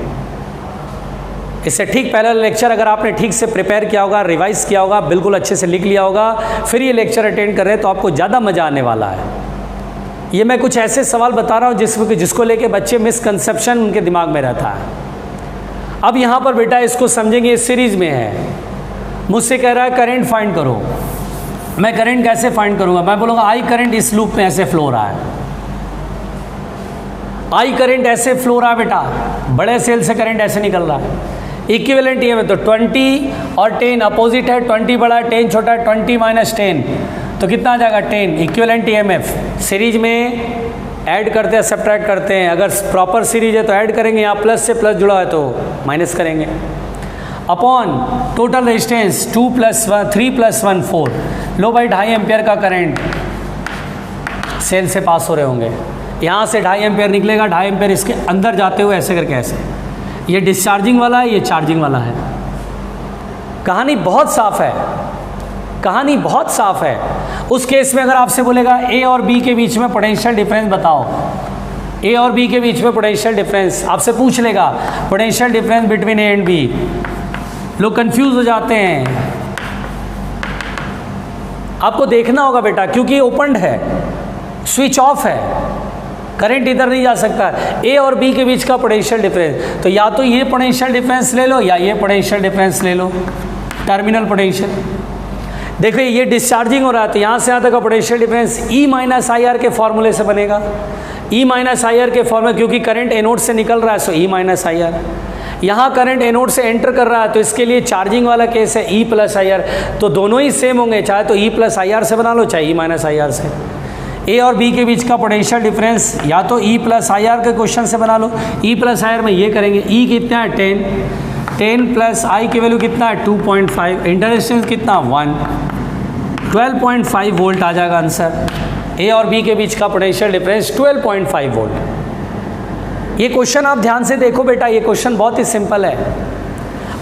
इससे ठीक पहला लेक्चर अगर आपने ठीक से प्रिपेयर किया होगा, रिवाइज किया होगा, बिल्कुल अच्छे से लिख लिया होगा, फिर ये लेक्चर अटेंड कर रहे हैं तो आपको ज़्यादा मज़ा आने वाला है। ये मैं कुछ ऐसे सवाल बता रहा हूँ जिसको लेके बच्चे मिसकंसेप्शन उनके दिमाग में रहता है। अब यहाँ पर बेटा इसको समझेंगे, इस सीरीज में है, मुझसे कह रहा है करंट फाइंड करो। मैं करंट कैसे फाइंड करूँगा? मैं बोलूँगा आई करंट इस लूप में ऐसे फ्लो रहा है, आई करंट ऐसे फ्लो रहा है बेटा, बड़े सेल से करंट ऐसे निकल रहा है। इक्विवेलेंट ईएमएफ तो 20 और 10 अपोजिट है, 20 बड़ा है 10 छोटा है, 20 माइनस 10 तो कितना आ जाएगा 10। इक्विवेलेंट ईएमएफ सीरीज में ऐड करते हैं सब्ट्रैक्ट करते हैं, अगर प्रॉपर सीरीज है तो ऐड करेंगे, यहाँ प्लस से प्लस जुड़ा है तो माइनस करेंगे, अपॉन टोटल रेजिस्टेंस 2 + 1 3 + 1 4। लो भाई 2.5 एम्पियर का करंट सेल से पास हो रहे होंगे, यहाँ से 2.5 एम्पियर निकलेगा, 2.5 एम्पियर इसके अंदर जाते हुए ऐसे करके ऐसे, ये डिस्चार्जिंग वाला है, ये चार्जिंग वाला है। कहानी बहुत साफ है, कहानी बहुत साफ है। उस केस में अगर आपसे बोलेगा ए और बी के बीच में पोटेंशियल डिफरेंस बताओ, ए और बी के बीच में पोटेंशियल डिफरेंस आपसे पूछ लेगा, potential difference between A and B. लोग कंफ्यूज हो जाते हैं, आपको देखना होगा बेटा, क्योंकि ओपन है, स्विच ऑफ है, करंट इधर नहीं जा सकता। ए और बी के बीच का पोटेंशियल डिफरेंस, तो या तो ये पोटेंशियल डिफरेंस ले लो या ये पोटेंशियल डिफरेंस ले लो, टर्मिनल पोटेंशियल। देखिए ये डिस्चार्जिंग हो रहा है तो यहाँ से यहाँ तक का पोटेंशियल डिफरेंस E - IR के फॉर्मूले से बनेगा। E - IR के फॉर्मूले, क्योंकि करंट एनोड से निकल रहा है सो E - IR। यहाँ करंट एनोड से एंटर कर रहा है तो इसके लिए चार्जिंग वाला केस है E + IR, तो दोनों ही सेम होंगे, चाहे तो E + IR से बना लो चाहे E - IR से। ए और बी के बीच का पोटेंशियल डिफरेंस या तो E + IR के क्वेश्चन से बना लो, E + IR में ये करेंगे, E कितना है 10 + I की वैल्यू कितना है 2.5, इंटररेजिस्टेंस कितना 1, 12.5 वोल्ट आ जाएगा आंसर। ए और बी के बीच का पोटेंशियल डिफरेंस 12.5 वोल्ट। ये क्वेश्चन आप ध्यान से देखो बेटा, ये क्वेश्चन बहुत ही सिंपल है।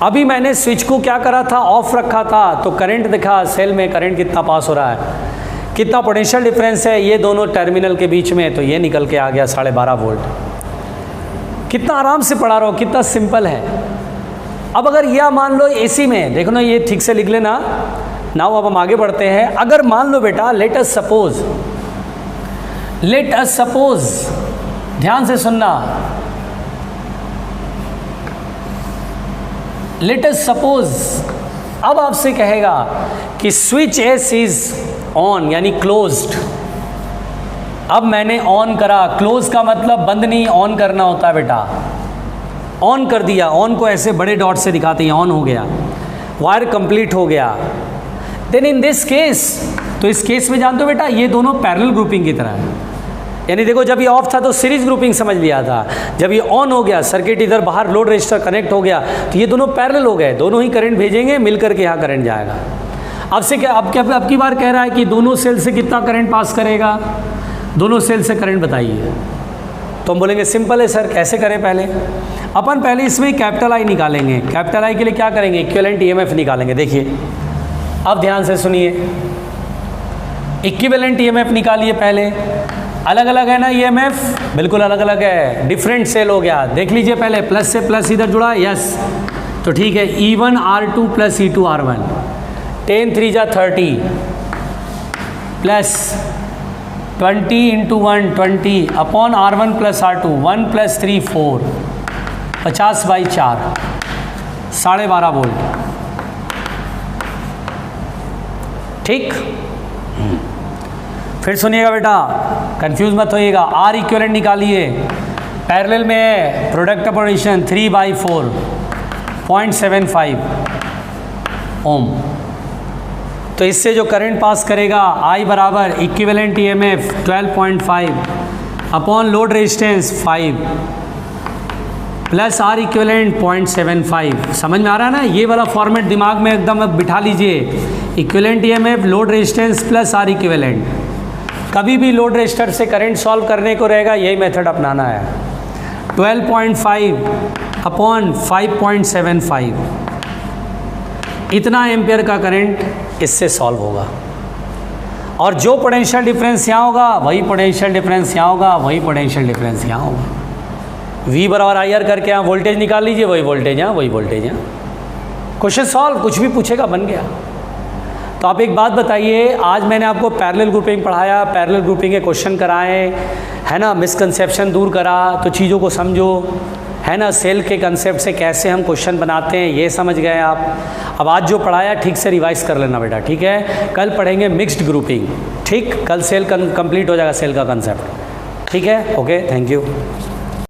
अभी मैंने स्विच को क्या करा था, ऑफ रखा था, तो करंट दिखा सेल में, करंट कितना पास हो रहा है, कितना पोटेंशियल डिफरेंस है ये दोनों टर्मिनल के बीच में, तो ये निकल के आ गया 12.5 वोल्ट। कितना आराम से पढ़ा रहा हो, कितना सिंपल है। अब अगर यह मान लो एसी में, देखो ना ये ठीक से लिख लेना। नाउ अब हम आगे बढ़ते हैं। अगर मान लो बेटा, लेट अस सपोज, ध्यान से सुनना, लेट अस सपोज, अब आपसे कहेगा कि स्विच एस इज ऑन यानी क्लोज्ड। अब मैंने ऑन करा, क्लोज का मतलब बंद नहीं, ऑन करना होता है बेटा। ऑन कर दिया, ऑन को ऐसे बड़े डॉट से दिखाते हैं, ऑन हो गया, वायर कंप्लीट हो गया। देन इन दिस केस, तो इस केस में जानते हो बेटा ये दोनों पैरेलल ग्रुपिंग की तरह है। यानी देखो जब ये ऑफ था तो सीरीज ग्रुपिंग समझ लिया था, जब ये ऑन हो गया, सर्किट इधर बाहर लोड रजिस्टर कनेक्ट हो गया, तो ये दोनों पैरेलल हो गए, दोनों ही करंट भेजेंगे, मिलकर के यहाँ करंट जाएगा। अब से क्या, अब की बार कह रहा है कि दोनों सेल से कितना करंट पास करेगा, दोनों सेल से करंट बताइए। तो हम बोलेंगे सिंपल है सर, कैसे करें? अपन पहले इसमें कैपिटल आई निकालेंगे। कैपिटल आई के लिए क्या करेंगे, इक्विवेलेंट ईएमएफ निकालेंगे। देखिए अब ध्यान से सुनिए, इक्विवेलेंट ईएमएफ निकालिए पहले। अलग अलग है ना ईएमएफ, बिल्कुल अलग अलग है, डिफरेंट सेल हो गया। देख लीजिए पहले, प्लस से प्लस इधर जुड़ा, यस, तो ठीक है। E1 R2 + E2 R1, 10 3 × 30 plus 20 × 1 20 upon R1 + R2, 1 + 3 4, 50/4, 12.5 volt. ठीक, फिर सुनिएगा बेटा, कंफ्यूज मत होइएगा। आर इक्विवेलेंट निकालिए, पैरेलल में है, प्रोडक्ट पोजीशन 3/4, 0.75 ओम। तो इससे जो करंट पास करेगा I बराबर equivalent EMF 12.5 upon load resistance 5 plus R equivalent 0.75। समझ में आ रहा है ना? ये वाला फॉर्मेट दिमाग में एकदम बिठा लीजिए, equivalent EMF, load resistance plus R equivalent. कभी भी लोड रेजिस्टर से करंट सॉल्व करने को रहेगा, यही मेथड अपनाना है। 12.5 अपॉन 5.75, इतना एम्पियर का करंट इससे सॉल्व होगा। और जो पोटेंशियल डिफरेंस यहाँ होगा वही पोटेंशियल डिफरेंस यहाँ होगा, वही पोटेंशियल डिफरेंस यहाँ होगा। V बराबर IR करके यहाँ वोल्टेज निकाल लीजिए, वही वोल्टेज यहाँ, वही वोल्टेज यहाँ। क्वेश्चन सॉल्व, कुछ भी पूछेगा बन गया। तो आप एक बात बताइए, आज मैंने आपको पैरेलल ग्रुपिंग पढ़ाया, पैरेलल ग्रुपिंग के क्वेश्चन कराए, है ना, मिसकंसेप्शन दूर करा, तो चीज़ों को समझो। है ना, सेल के कंसेप्ट से कैसे हम क्वेश्चन बनाते हैं ये समझ गए आप। अब आज जो पढ़ाया ठीक से रिवाइज कर लेना बेटा, ठीक है। कल पढ़ेंगे मिक्स्ड ग्रुपिंग, ठीक, कल सेल कंप्लीट हो जाएगा सेल का कंसेप्ट, ठीक है। Okay, thank you.